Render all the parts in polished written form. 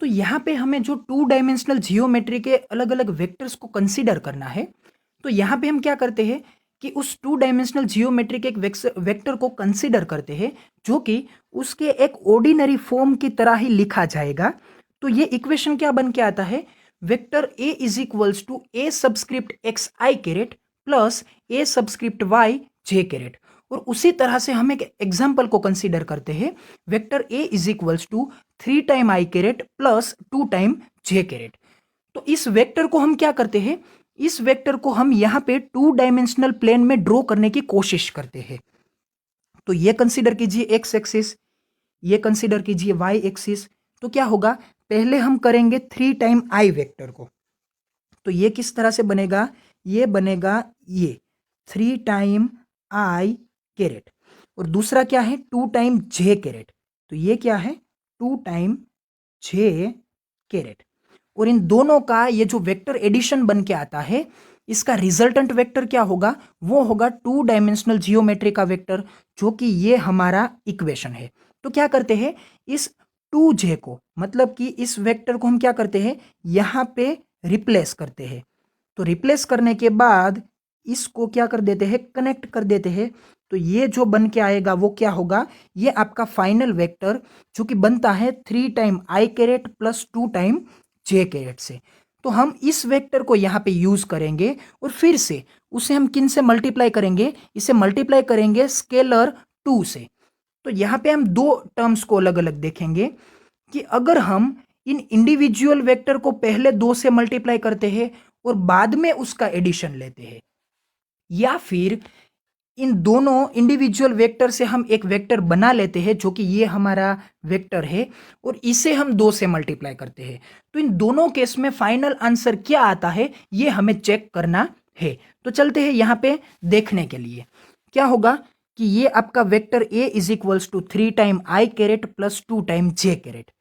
तो यहाँ पे हमें जो टू डायमेंशनल जियोमेट्री के अलग अलग वेक्टर्स को कंसीडर करना है, तो यहाँ पे हम क्या करते हैं कि उस टू डायमेंशनल जियोमेट्री के एक वेक्टर को कंसीडर करते हैं जो कि उसके एक ऑर्डिनरी फॉर्म की तरह ही लिखा जाएगा। तो ये इक्वेशन क्या बन के आता है, vector A is equals to A subscript X I caret plus A subscript Y J caret. और उसी तरह से हम एक एग्जाम्पल को कंसीडर करते हैं, vector A is equals to 3 time I caret plus 2 time J caret. तो इस वेक्टर को हम क्या करते हैं, इस वेक्टर को हम यहां पे टू डायमेंशनल प्लेन में ड्रॉ करने की कोशिश करते हैं। तो ये कंसीडर कीजिए एक्स एक्सिस, ये कंसीडर कीजिए वाई एक्सिस। तो क्या होगा, पहले हम करेंगे 3 टाइम आई वेक्टर को। तो ये किस तरह से बनेगा, ये बनेगा ये 3 टाइम आई कैरेट, और दूसरा क्या है 2 टाइम जे कैरेट। तो ये क्या है 2 टाइम जे कैरेट। और इन दोनों का ये जो वेक्टर एडिशन बन के आता है, इसका रिजल्टेंट वेक्टर क्या होगा, वो होगा टू डायमेंशनल जियोमेट्री का वेक्टर, जो कि ये हमारा इक्वेशन है। तो क्या करते हैं, इस 2j को, मतलब कि इस वेक्टर को हम क्या करते हैं, यहां पे रिप्लेस करते हैं। तो रिप्लेस करने के बाद इसको क्या कर देते हैं, कनेक्ट कर देते हैं। तो ये जो बन के आएगा वो क्या होगा, ये आपका फाइनल वेक्टर जो कि बनता है 3 time I caret plus 2 time J caret से। तो हम इस वेक्टर को यहाँ पे यूज करेंगे और फिर से उसे हम किन से मल्टीप्लाई करेंगे, इसे मल्टीप्लाई करेंगे स्केलर 2 से। तो यहाँ पे हम दो टर्म्स को अलग अलग देखेंगे कि अगर हम इन इंडिविजुअल वेक्टर को पहले 2 से मल्टीप्लाई करते हैं और बाद में उसका एडिशन लेते हैं, या फिर इन दोनों इंडिविजुअल वेक्टर से हम एक वेक्टर बना लेते हैं जो कि ये हमारा वेक्टर है, और इसे हम 2 से मल्टीप्लाई करते हैं। तो इन दोनों केस में फाइनल आंसर क्या आता है ये हमें चेक करना है। तो चलते हैं यहाँ पे देखने के लिए। क्या होगा कि ये आपका vector A is equals to 3 time I caret plus 2 time J caret.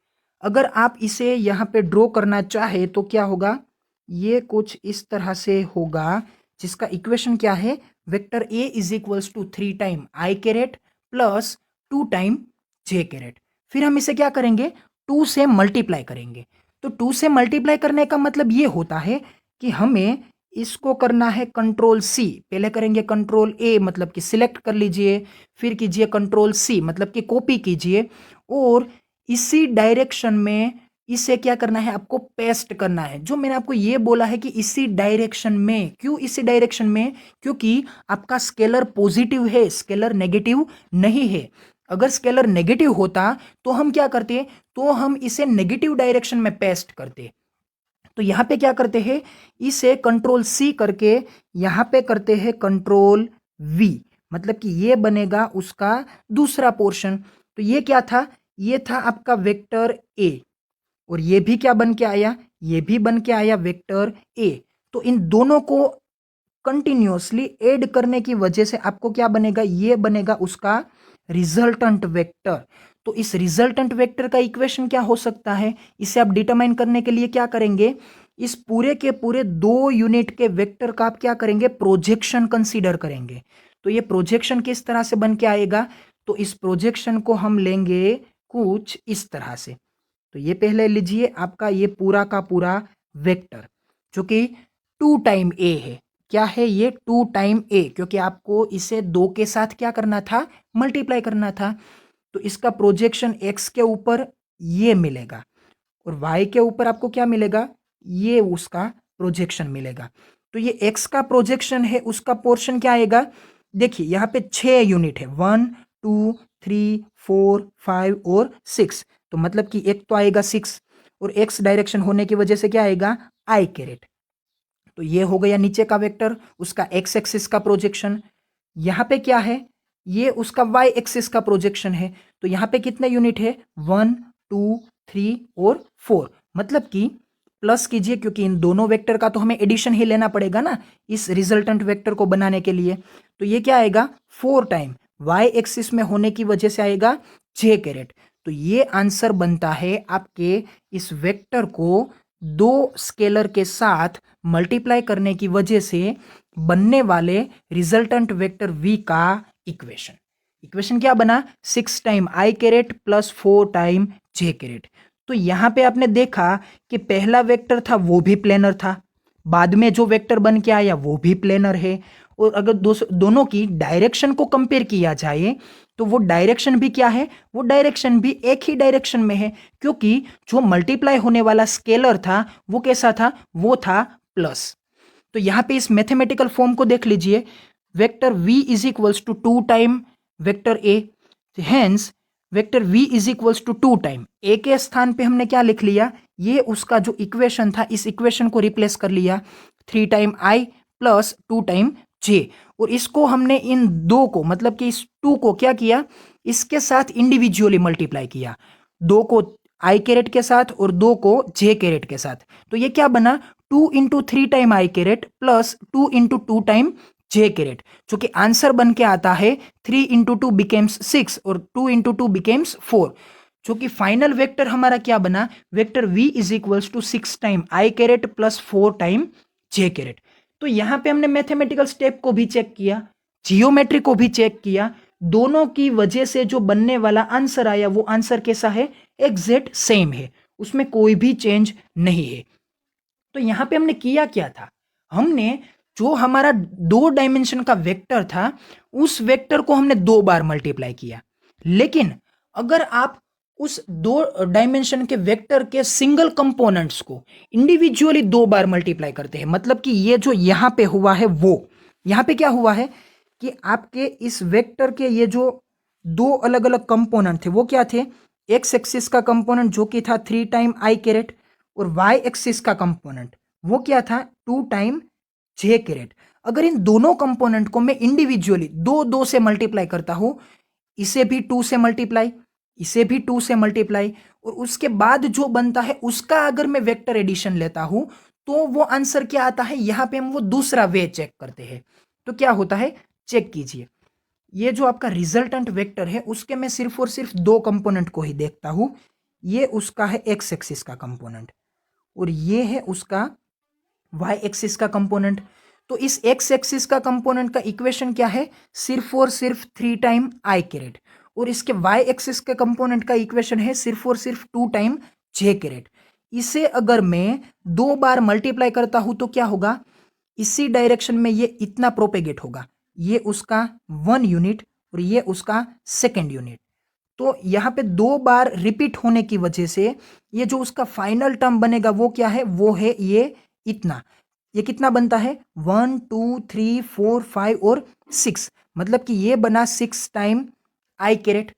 अगर आप इसे यहाँ पे ड्रॉ करना चाहे तो क्या होगा, ये कुछ इस तरह से होगा, जिसका इक्वेशन क्या है, vector A is equals to 3 time I caret plus 2 time J caret. फिर हम इसे क्या करेंगे, 2 से मल्टीप्लाई करेंगे। तो 2 से मल्टीप्लाई करने का मतलब ये होता है कि हमें इसको करना है कंट्रोल सी। पहले करेंगे कंट्रोल ए, मतलब कि सिलेक्ट कर लीजिए, फिर कीजिए कंट्रोल सी, मतलब कि कॉपी कीजिए, और इसी डायरेक्शन में इसे क्या करना है, आपको पेस्ट करना है। जो मैंने आपको ये बोला है कि इसी डायरेक्शन में, क्यों इसी डायरेक्शन में, क्योंकि आपका स्केलर पॉजिटिव है, स्केलर नेगेटिव नहीं है। अगर स्केलर नेगेटिव होता तो हम क्या करते, तो हम इसे नेगेटिव डायरेक्शन में पेस्ट करते। तो यहां पे क्या करते हैं, इसे कंट्रोल सी करके यहां पे करते हैं कंट्रोल वी, मतलब कि ये बनेगा उसका दूसरा पोर्शन। तो ये क्या था, ये था आपका वेक्टर ए, और ये भी क्या बन के आया, ये भी बन के आया वेक्टर ए। तो इन दोनों को कंटिन्यूअसली ऐड करने की वजह से आपको क्या बनेगा, ये बनेगा उसका रिजल्टेंट वेक्टर। तो इस रिजल्टेंट वेक्टर का इक्वेशन क्या हो सकता है, इसे आप डिटरमाइन करने के लिए क्या करेंगे, इस पूरे के पूरे 2 यूनिट के वेक्टर का आप क्या करेंगे, प्रोजेक्शन कंसीडर करेंगे। तो ये प्रोजेक्शन किस तरह से बन के आएगा, तो इस प्रोजेक्शन को हम लेंगे कुछ इस तरह से। तो ये पहले लीजिए आपका ये पूरा का पूरा वेक्टर जो कि 2 टाइम ए है। क्या है ये, 2 टाइम ए, क्योंकि आपको इसे 2 के साथ क्या करना था, मल्टीप्लाई करना था। तो इसका प्रोजेक्शन एक्स के ऊपर ये मिलेगा, और वाई के ऊपर आपको क्या मिलेगा, ये उसका प्रोजेक्शन मिलेगा। तो ये एक्स का प्रोजेक्शन है, उसका पोर्शन क्या आएगा, देखिए यहाँ पे 6 यूनिट है, 1 2 3 4 5 और 6। तो मतलब कि एक तो आएगा 6, और एक्स डायरेक्शन होने की वजह से क्या आएगा, आई कैरेट। तो ये हो गया नीचे का वेक्टर, उसका एक्स एक्सिस का प्रोजेक्शन। यहाँ पे क्या है, ये उसका वाई एक्सिस का प्रोजेक्शन है। तो यहाँ पे कितने यूनिट है, 1 2 3 और 4, मतलब कि प्लस कीजिए, क्योंकि इन दोनों वेक्टर का तो हमें एडिशन ही लेना पड़ेगा ना इस रिजल्टेंट वेक्टर को बनाने के लिए। तो ये क्या आएगा, 4 टाइम वाई एक्सिस में होने की वजह से आएगा जे कैरेट। तो ये आंसर बनता है आपके इस वेक्टर को 2 स्केलर के साथ मल्टीप्लाई करने की वजह से बनने वाले रिजल्टेंट वेक्टर v का इक्वेशन। इक्वेशन क्या बना, 6 time I caret plus 4 time J caret. तो यहाँ पे आपने देखा कि पहला वेक्टर था वो भी प्लेनर था, बाद में जो वेक्टर बन के आया वो भी प्लेनर है। और अगर दोनों की डायरेक्शन को कंपेयर किया जाए तो वो डायरेक्शन भी क्या है, वो डायरेक्शन भी एक ही डायरेक्शन में है, क्योंकि जो मल्टीप्लाई होने वाला स्केलर था वो कैसा था, वो था प्लस। तो यहाँ पे इस मैथमेटिकल फॉर्म को देख लीजिए, vector v is equals to 2 time vector A, hence vector v is equals to 2 time A के स्थान पे हमने क्या लिख लिया, ये उसका जो इक्वेशन था इस इक्वेशन को रिप्लेस कर लिया 3 टाइम आई प्लस 2 टाइम जे, और इसको हमने इन दो को मतलब कि इस 2 को क्या किया, इसके साथ इंडिविजुअली मल्टीप्लाई किया, 2 को आई कैरेट के साथ और 2 को जे कैरेट के साथ। तो ये क्या बना, 2 into 3 time I caret plus 2 into 2 time J caret, जो कि आंसर बन के आता है 3 इंटू 2 बिकेम्स 6 और 2 इंटू 2 बिकेम्स 4, जो कि फाइनल वेक्टर हमारा क्या बना, vector v is equals to 6 time I caret plus 4 time J caret. तो यहां पे हमने मैथमेटिकल स्टेप को भी चेक किया, जियोमेट्री को भी चेक किया, दोनों की वजह से जो बनने वाला आंसर आया वो आंसर कैसा है, एग्जैक्ट सेम है, उसमें कोई भी चेंज नहीं है। तो यहां पे हमने किया क्या था, हमने जो हमारा 2 डायमेंशन का वेक्टर था उस वेक्टर को हमने 2 बार मल्टीप्लाई किया। लेकिन अगर आप उस 2 डायमेंशन के वेक्टर के सिंगल कंपोनेंट्स को इंडिविजुअली 2 बार मल्टीप्लाई करते हैं, मतलब कि ये जो यहां पे हुआ है वो यहां पे क्या हुआ है कि आपके इस वेक्टर के ये जो 2 अलग अलग कंपोनेंट थे वो क्या थे, एक्स एक्सिस का कंपोनेंट जो कि था 3 टाइम आई कैरेट, और वाई एक्सिस का कंपोनेंट वो क्या था 2 टाइम जे कैरेट। अगर इन दोनों कंपोनेंट को मैं इंडिविजुअली 2 से मल्टीप्लाई करता हूं, इसे भी 2 से मल्टीप्लाई, इसे भी 2 से मल्टीप्लाई, और उसके बाद जो बनता है उसका अगर मैं वेक्टर एडिशन लेता हूं तो वो आंसर क्या आता है, यहां पे हम वो दूसरा वे चेक करते हैं। तो क्या होता है, चेक कीजिए, ये जो आपका रिजल्टेंट वेक्टर है उसके मैं सिर्फ और सिर्फ 2 कंपोनेंट को ही देखता हूं, ये उसका है एक्स एक्सिस का कंपोनेंट और ये है उसका वाई एक्सिस का कंपोनेंट। तो इस एक्स एक्सिस का कंपोनेंट का इक्वेशन क्या है, सिर्फ और सिर्फ 3 टाइम आई कैरेट, और इसके वाई एक्सिस के कंपोनेंट का इक्वेशन है सिर्फ और सिर्फ 2 टाइम जे कैरेट। इसे अगर मैं 2 बार मल्टीप्लाई करता हूं तो क्या होगा, इसी डायरेक्शन में ये इतना प्रोपेगेट होगा, ये उसका 1 यूनिट और ये उसका सेकेंड यूनिट। तो यहाँ पे 2 बार रिपीट होने की वजह से ये जो उसका फाइनल टर्म बनेगा वो क्या है, वो है ये इतना। ये कितना बनता है, 1 2 3 4 5 और 6, मतलब कि ये बना 6 टाइम आई कैरेट।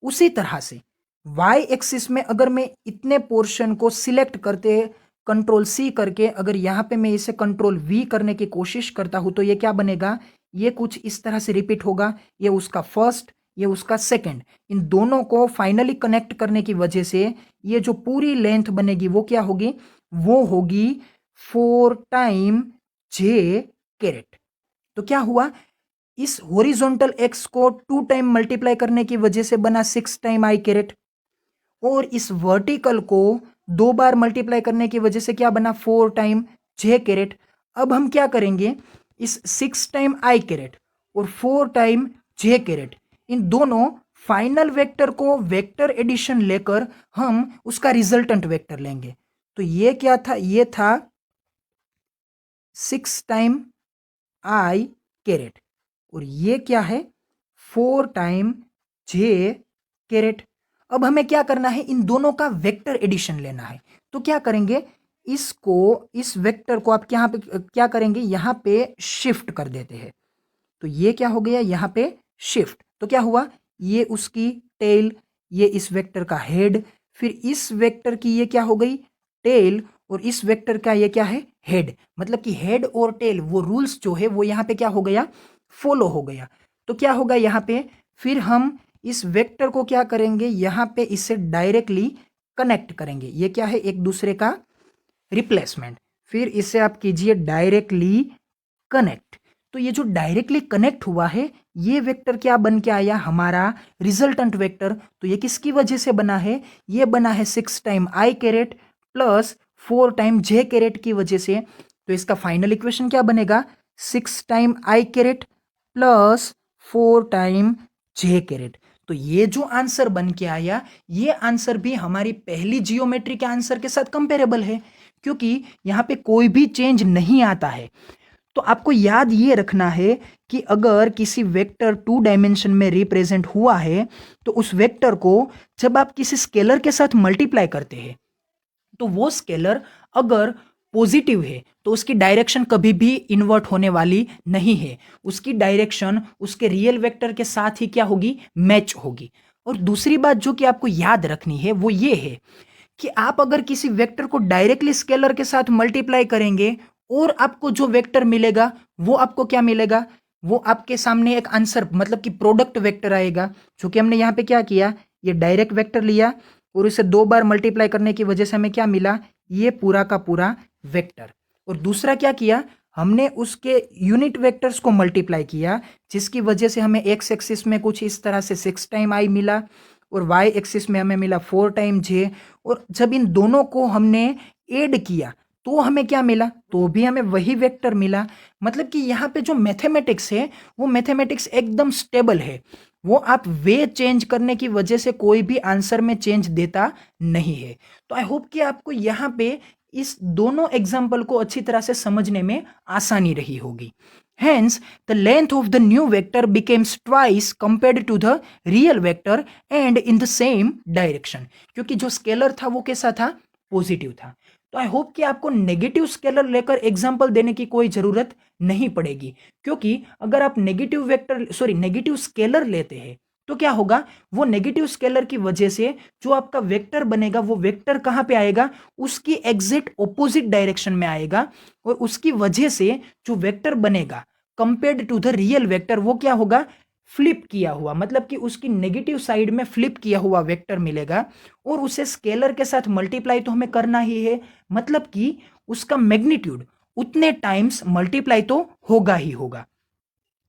उसी तरह से वाई एक्सिस में अगर मैं इतने पोर्शन को सिलेक्ट करते कंट्रोल सी करके अगर यहाँ पे मैं इसे कंट्रोल वी करने की कोशिश करता हूँ तो ये क्या बनेगा, ये कुछ इस तरह से रिपीट होगा, ये उसका फर्स्ट ये उसका सेकंड, इन दोनों को फाइनली कनेक्ट करने की वजह से ये जो पूरी लेंथ बनेगी वो क्या होगी, वो होगी 4 टाइम जे कैरेट। तो क्या हुआ, इस हॉरिजॉन्टल एक्स को 2 टाइम मल्टीप्लाई करने की वजह से बना 6 टाइम आई कैरेट, और इस वर्टिकल को 2 बार मल्टीप्लाई करने की वजह से क्या बना 4 टाइम जे कैरेट। अब हम क्या करेंगे, इस 6 टाइम आई कैरेट और 4 टाइम जे कैरेट इन दोनों फाइनल वेक्टर को वेक्टर एडिशन लेकर हम उसका रिजल्टेंट वेक्टर लेंगे। तो ये क्या था, ये था 6 टाइम आई कैरेट और ये क्या है 4 टाइम जे कैरेट। अब हमें क्या करना है, इन दोनों का वेक्टर एडिशन लेना है। तो क्या करेंगे, इसको इस वेक्टर को आप यहाँ पे क्या करेंगे, यहाँ पे शिफ्ट कर देते हैं। तो ये क्या हो गया, यहाँ पे शिफ्ट, तो क्या हुआ, ये उसकी टेल, ये इस वेक्टर का हेड, फिर इस वेक्टर की ये क्या हो गई टेल, और इस वेक्टर का ये क्या है हेड, मतलब कि हेड और टेल वो रूल्स जो है वो यहाँ पे क्या हो गया, फॉलो हो गया। तो क्या होगा यहाँ पे, फिर हम इस वेक्टर को क्या करेंगे, यहाँ पे इससे डायरेक्टली कनेक्ट करेंगे, ये क्या है एक दूसरे का रिप्लेसमेंट, फिर इसे आप कीजिए डायरेक्टली कनेक्ट। तो ये जो डायरेक्टली कनेक्ट हुआ है ये वेक्टर क्या बन के आया, हमारा रिजल्टेंट वेक्टर। तो ये किसकी वजह से बना है, ये बना है 6 time I caret plus 4 time J caret की वजह से। तो इसका फाइनल इक्वेशन क्या बनेगा, 6 time I caret plus 4 time J caret. तो ये जो आंसर बन के आया, ये आंसर भी हमारी पहली जियोमेट्री के आंसर के साथ कंपेरेबल है, क्योंकि यहाँ पे कोई भी चेंज नहीं आता है। तो आपको याद ये रखना है कि अगर किसी वेक्टर 2 डायमेंशन में रिप्रेजेंट हुआ है, तो उस वेक्टर को जब आप किसी स्केलर के साथ मल्टीप्लाई करते हैं, तो वो स्केलर अगर पॉजिटिव है तो उसकी डायरेक्शन कभी भी इन्वर्ट होने वाली नहीं है। उसकी डायरेक्शन उसके रियल वेक्टर के साथ ही क्या होगी, मैच होगी। और दूसरी बात जो कि आपको याद रखनी है वो ये है कि आप अगर किसी वेक्टर को डायरेक्टली स्केलर के साथ मल्टीप्लाई करेंगे और आपको जो वेक्टर मिलेगा वो आपको क्या मिलेगा, वो आपके सामने एक आंसर मतलब कि प्रोडक्ट वेक्टर आएगा। जो कि हमने यहाँ पे क्या किया, ये डायरेक्ट वेक्टर लिया और इसे 2 बार मल्टीप्लाई करने की वजह से हमें क्या मिला, ये पूरा का पूरा वेक्टर। और दूसरा क्या किया, हमने उसके यूनिट वेक्टर्स को मल्टीप्लाई किया, जिसकी वजह से हमें एक्स एक्सिस में कुछ इस तरह से 6 टाइम आई मिला और वाई एक्सिस में हमें मिला 4 टाइम जे। और जब इन दोनों को हमने ऐड किया तो हमें क्या मिला, तो भी हमें वही वेक्टर मिला। मतलब कि यहाँ पे जो मैथमेटिक्स है वो मैथमेटिक्स एकदम स्टेबल है, वो आप वे चेंज करने की वजह से कोई भी आंसर में चेंज देता नहीं है। तो आई होप कि आपको यहाँ पे इस दोनों एग्जाम्पल को अच्छी तरह से समझने में आसानी रही होगी। Hence, the length of the new vector becomes twice compared to the real vector and in the same direction. क्योंकि जो स्केलर था वो कैसा था, पॉजिटिव था। तो आई होप कि आपको नेगेटिव स्केलर लेकर एग्जाम्पल देने की कोई जरूरत नहीं पड़ेगी, क्योंकि अगर आप नेगेटिव स्केलर लेते हैं तो क्या होगा, वो नेगेटिव स्केलर की वजह से जो आपका वेक्टर बनेगा वो वेक्टर कहां पे आएगा, उसकी एग्जैक्ट ऑपोजिट डायरेक्शन में आएगा। और उसकी वजह से जो वेक्टर बनेगा compared to the real vector वो क्या होगा, फ्लिप किया हुआ, मतलब कि उसकी नेगेटिव साइड में फ्लिप किया हुआ वेक्टर मिलेगा। और उसे स्केलर के साथ मल्टीप्लाई तो हमें करना ही है, मतलब कि उसका मैग्नीट्यूड उतने टाइम्स मल्टीप्लाई तो होगा ही होगा।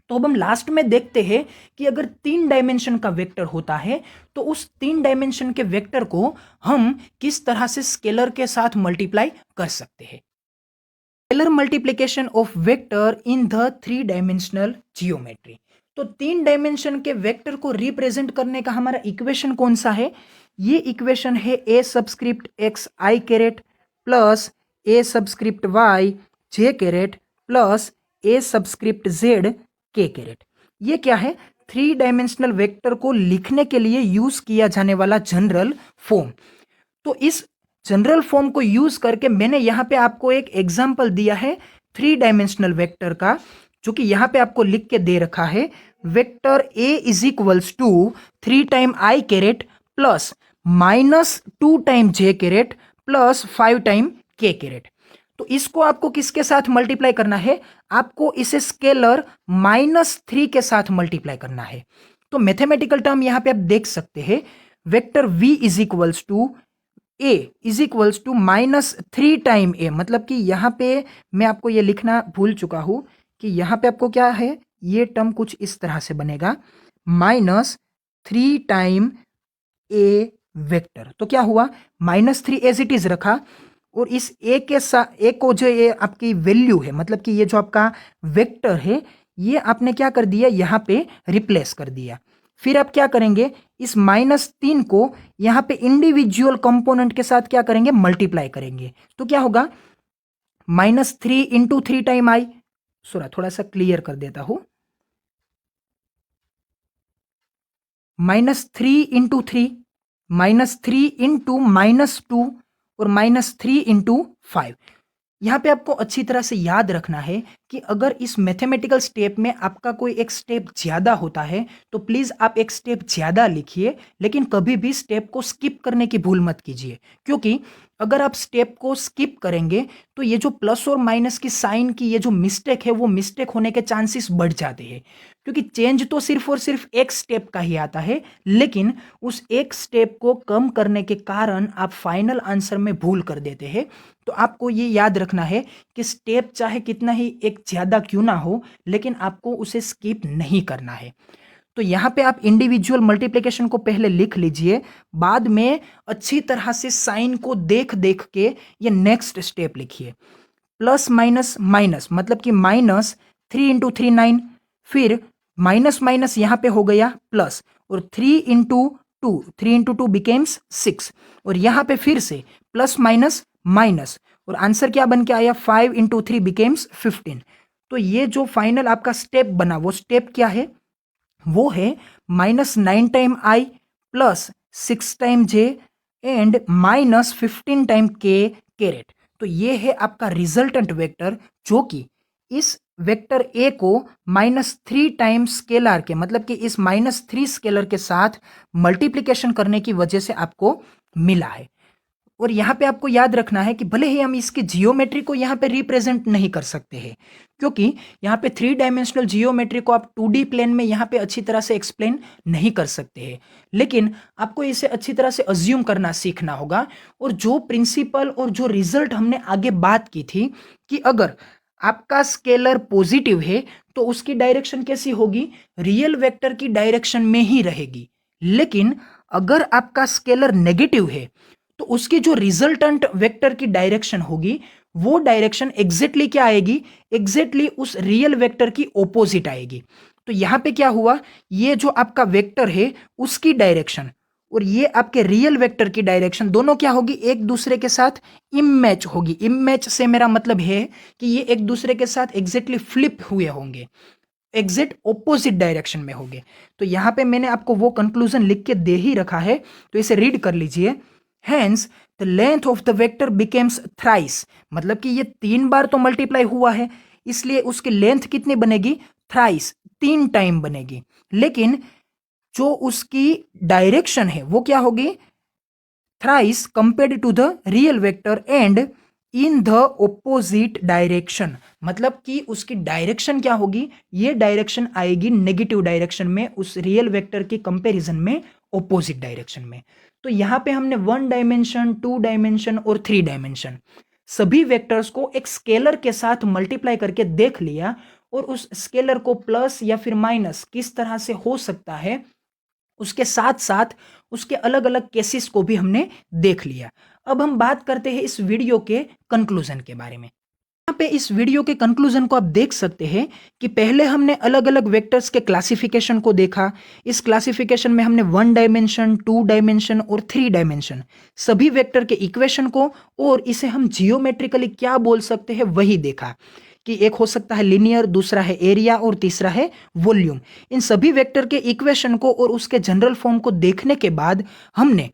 तो अब हम लास्ट में देखते हैं कि अगर 3 डायमेंशन का वेक्टर होता है तो उस 3 डायमेंशन के वेक्टर को हम किस तरह से स्केलर के साथ मल्टीप्लाई कर सकते हैं। Scalar multiplication of vector in the 3 dimensional geometry. तो 3 डायमेंशन के वेक्टर को रिप्रेजेंट करने का हमारा इक्वेशन कौन सा है, ये इक्वेशन है ए subscript X I caret plus A subscript Y J caret plus A subscript Z के कैरेट। ये क्या है, 3 डायमेंशनल वेक्टर को लिखने के लिए यूज किया जाने वाला जनरल फॉर्म। तो इस जनरल फॉर्म को यूज करके मैंने यहां पे आपको एक एग्जांपल दिया है 3 डायमेंशनल वेक्टर का, जो कि यहां पे आपको लिख के दे रखा है। Vector A is equals to 3 time I caret plus -2 time J caret plus 5 time K caret. तो इसको आपको किसके साथ मल्टीप्लाई करना है, आपको इसे स्केलर -3 के साथ मल्टीप्लाई करना है। तो मैथमेटिकल टर्म यहां पे आप देख सकते हैं, vector v is equals to a is equals to -3 time a, मतलब कि यहां पे मैं आपको ये लिखना भूल चुका हूं कि यहां पे आपको क्या है, ये टर्म कुछ इस तरह से बनेगा -3 टाइम a वेक्टर। तो क्या हुआ, -3 एज इट इज रखा और इस ए के साथ ए को जो ये आपकी वैल्यू है, मतलब कि ये जो आपका वेक्टर है, ये आपने क्या कर दिया, यहां पे रिप्लेस कर दिया। फिर आप क्या करेंगे, इस -3 को यहां पे इंडिविजुअल कंपोनेंट के साथ क्या करेंगे, मल्टीप्लाई करेंगे। तो क्या होगा, -3 इंटू 3 टाइम आई, थोड़ा सा क्लियर कर देता हूं, -3 इंटू 3, -3 इंटू -2 और -3 इंटू 5। यहां पे आपको अच्छी तरह से याद रखना है कि अगर इस मैथमेटिकल स्टेप में आपका कोई एक स्टेप ज्यादा होता है तो प्लीज आप एक स्टेप ज्यादा लिखिए, लेकिन कभी भी स्टेप को स्किप करने की भूल मत कीजिए, क्योंकि अगर आप स्टेप को स्किप करेंगे तो ये जो प्लस और माइनस की साइन की ये जो मिस्टेक है वो मिस्टेक होने के चांसेस बढ़ जाते हैं। क्योंकि चेंज तो सिर्फ और सिर्फ एक स्टेप का ही आता है, लेकिन उस एक स्टेप को कम करने के कारण आप फाइनल आंसर में भूल कर देते हैं। तो आपको ये याद रखना है कि स्टेप चाहे कितना ही एक ज्यादा क्यों ना हो, लेकिन आपको उसे स्किप नहीं करना है। तो यहां पे आप इंडिविजुअल मल्टीप्लिकेशन को पहले लिख लीजिए, बाद में अच्छी तरह से साइन को देख देख के ये नेक्स्ट स्टेप लिखिए। प्लस माइनस माइनस, मतलब कि -3 इंटू 3 9, फिर माइनस माइनस यहाँ पे हो गया प्लस, और 3 into 2 बिकेम्स 6, और यहाँ पे फिर से प्लस माइनस माइनस, और आंसर क्या बन के आया 5 into 3 बिकेम्स 15। तो ये जो फाइनल आपका स्टेप बना वो स्टेप क्या है, वो है -9 time I plus 6 time J and -15 time K caret. तो ये है आपका रिजल्टेंट वेक्टर, जो कि इस वेक्टर ए को -3 टाइम्स स्केलर के, मतलब कि इस -3 स्केलर के साथ मल्टीप्लिकेशन करने की वजह से आपको मिला है। और यहाँ पे आपको याद रखना है कि भले ही हम इसकी जियोमेट्री को यहाँ पे रिप्रेजेंट नहीं कर सकते हैं, क्योंकि यहाँ पे 3 डायमेंशनल जियोमेट्री को आप 2D प्लेन में यहाँ पे अच्छी तरह से एक्सप्लेन नहीं कर सकते हैं, लेकिन आपको इसे अच्छी तरह से अज्यूम करना सीखना होगा। और जो प्रिंसिपल और जो रिजल्ट हमने आगे बात की थी कि अगर आपका स्केलर पॉजिटिव है तो उसकी डायरेक्शन कैसी होगी, रियल वेक्टर की डायरेक्शन में ही रहेगी, लेकिन अगर आपका स्केलर नेगेटिव है तो उसकी जो रिजल्टेंट वेक्टर की डायरेक्शन होगी वो डायरेक्शन एग्जैक्टली क्या आएगी, एग्जैक्टली उस रियल वेक्टर की ऑपोजिट आएगी। तो यहां पे क्या हुआ, ये जो आपका वेक्टर है उसकी डायरेक्शन और ये आपके रियल वेक्टर की डायरेक्शन दोनों क्या होगी, एक दूसरे के साथ इमैच होगी। इमैच से मेरा मतलब है कि ये एक दूसरे के साथ एग्जैक्टली फ्लिप हुए होंगे, एग्जैक्ट ऑपोजिट डायरेक्शन में होंगे। तो यहां पे मैंने आपको वो कंक्लूजन लिख के दे ही रखा है, तो इसे रीड कर लीजिए। Hence, the length of the vector becomes thrice, मतलब कि ये 3 बार तो मल्टीप्लाई हुआ है, इसलिए उसकी लेंथ कितनी बनेगी, थ्राइस, 3 टाइम बनेगी। लेकिन जो उसकी डायरेक्शन है वो क्या होगी, thrice compared to the real vector and in the opposite direction, मतलब कि उसकी डायरेक्शन क्या होगी, ये डायरेक्शन आएगी नेगेटिव डायरेक्शन में, उस रियल वेक्टर के कंपैरिजन में ऑपोजिट डायरेक्शन में। तो यहां पे हमने 1 डायमेंशन, 2 डायमेंशन और 3 डायमेंशन सभी वेक्टर्स को एक स्केलर के साथ मल्टीप्लाई करके देख लिया, और उस स्केलर को प्लस या फिर माइनस किस तरह से हो सकता है उसके साथ साथ उसके अलग अलग केसेस को भी हमने देख लिया। अब हम बात करते हैं इस वीडियो के कंक्लूजन के बारे में। यहाँ पे इस वीडियो के कंक्लूजन को आप देख सकते हैं कि पहले हमने अलग अलग वेक्टर्स के क्लासिफिकेशन को देखा। इस क्लासिफिकेशन में हमने 1 डायमेंशन, 2 डायमेंशन और 3 डायमेंशन सभी वेक्टर के इक्वेशन को और इसे हम जियोमेट्रिकली क्या बोल सकते हैं वही देखा, कि एक हो सकता है लिनियर, दूसरा है एरिया और तीसरा है वॉल्यूम। इन सभी वेक्टर के इक्वेशन को और उसके जनरल फॉर्म को देखने के बाद हमने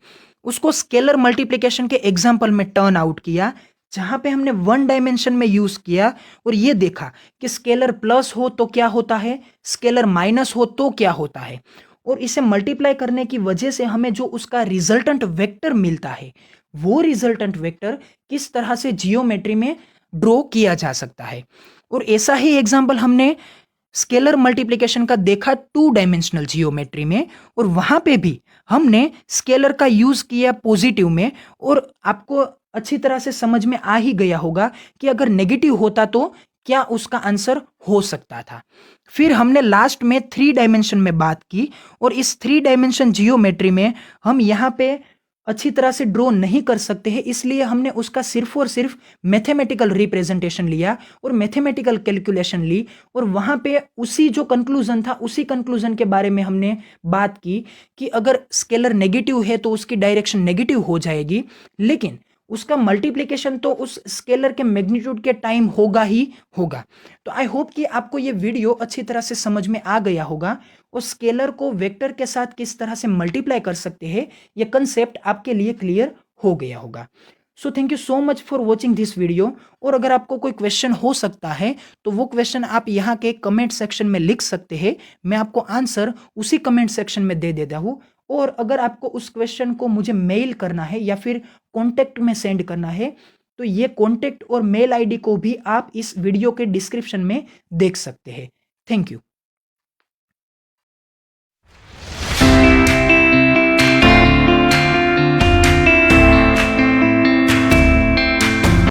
उसको स्केलर मल्टीप्लिकेशन के एग्जाम्पल में टर्न आउट किया, जहां पे हमने 1 डायमेंशन में यूज किया और ये देखा कि स्केलर प्लस हो तो क्या होता है, स्केलर माइनस हो तो क्या होता है, और इसे मल्टीप्लाई करने की वजह से हमें जो उसका रिजल्टेंट वेक्टर मिलता है वो रिजल्टेंट वेक्टर किस तरह से जियोमेट्री में ड्रॉ किया जा सकता है। और ऐसा ही एग्जाम्पल हमने स्केलर मल्टीप्लिकेशन का देखा 2 डायमेंशनल जियोमेट्री में, और वहां पे भी हमने स्केलर का यूज किया पॉजिटिव में, और आपको अच्छी तरह से समझ में आ ही गया होगा कि अगर नेगेटिव होता तो क्या उसका आंसर हो सकता था। फिर हमने लास्ट में 3 डायमेंशन में बात की, और इस 3 डायमेंशन जियोमेट्री में हम यहाँ पे अच्छी तरह से ड्रॉ नहीं कर सकते हैं, इसलिए हमने उसका सिर्फ और सिर्फ मैथमेटिकल रिप्रेजेंटेशन लिया और मैथमेटिकल कैलकुलेशन ली, और वहां पे उसी जो कंक्लूजन था उसी कंक्लूजन के बारे में हमने बात की कि अगर स्केलर नेगेटिव है तो उसकी डायरेक्शन नेगेटिव हो जाएगी, लेकिन उसका मल्टीप्लिकेशन तो उस स्केलर के मैग्नीट्यूड के टाइम होगा ही होगा। तो आई होप कि आपको ये वीडियो अच्छी तरह से समझ में आ गया होगा, और स्केलर को वेक्टर के साथ किस तरह से मल्टीप्लाई कर सकते हैं ये कंसेप्ट आपके लिए क्लियर हो गया होगा। So thank you so much for watching this video. और अगर आपको कोई क्वेश्चन हो सकता है तो वो क्वेश्चन आप यहाँ के कमेंट सेक्शन में लिख सकते हैं, मैं आपको आंसर उसी कमेंट सेक्शन में दे देता हूँ। और अगर आपको उस क्वेश्चन को मुझे मेल करना है या फिर कॉन्टेक्ट में सेंड करना है तो ये कॉन्टेक्ट और मेल आईडी को भी आप इस वीडियो के डिस्क्रिप्शन में देख सकते हैं। Thank you.